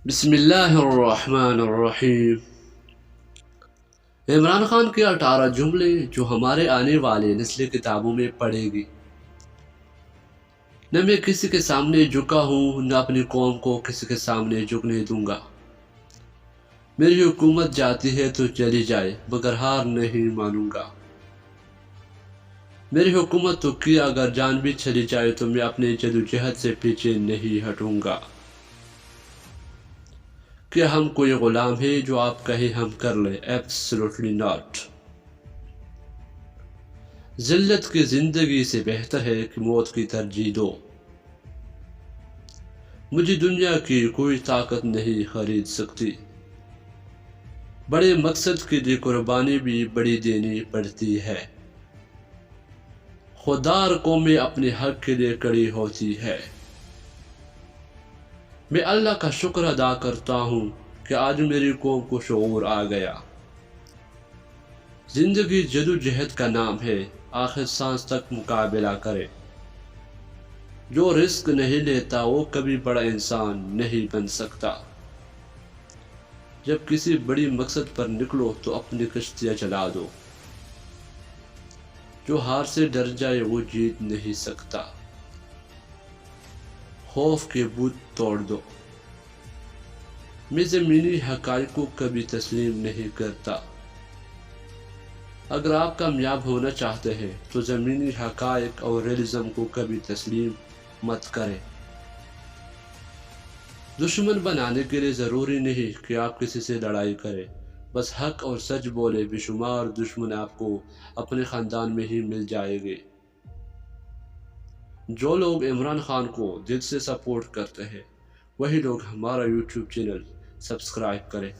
بسم اللہ الرحمن الرحیم۔ عمران خان کے 18 جملے جو ہمارے آنے والے نسل کتابوں میں پڑھے گی۔ نہ میں کسی کے سامنے جھکا ہوں، نہ اپنی قوم کو کسی کے سامنے جھکنے دوں گا۔ میری حکومت جاتی ہے تو چلی جائے، مگر ہار نہیں مانوں گا۔ میری حکومت تو کی، اگر جان بھی چلی جائے تو میں اپنے جدوجہد سے پیچھے نہیں ہٹوں گا۔ کیا ہم کوئی غلام ہے جو آپ کہیں ہم کر لیں؟ Absolutely not. ذلت کی زندگی سے بہتر ہے کہ موت کی ترجیح دو۔ مجھے دنیا کی کوئی طاقت نہیں خرید سکتی۔ بڑے مقصد کے لیے قربانی بھی بڑی دینی پڑتی ہے۔ خوددار قومیں اپنے حق کے لیے کڑی ہوتی ہے۔ میں اللہ کا شکر ادا کرتا ہوں کہ آج میری قوم کو شعور آ گیا۔ زندگی جدوجہد کا نام ہے، آخر سانس تک مقابلہ کرے۔ جو رسک نہیں لیتا وہ کبھی بڑا انسان نہیں بن سکتا۔ جب کسی بڑی مقصد پر نکلو تو اپنی کشتیاں چلا دو۔ جو ہار سے ڈر جائے وہ جیت نہیں سکتا۔ خوف کے بت توڑ دو۔ میں زمینی حقائق کو کبھی تسلیم نہیں کرتا۔ اگر آپ کامیاب ہونا چاہتے ہیں تو زمینی حقائق اور ریئلزم کو کبھی تسلیم مت کریں۔ دشمن بنانے کے لیے ضروری نہیں کہ آپ کسی سے لڑائی کریں، بس حق اور سچ بولے۔ بے شمار دشمن آپ کو اپنے خاندان میں ہی مل جائیں گے۔ جو لوگ عمران خان کو دل سے سپورٹ کرتے ہیں وہی لوگ ہمارا یوٹیوب چینل سبسکرائب کریں۔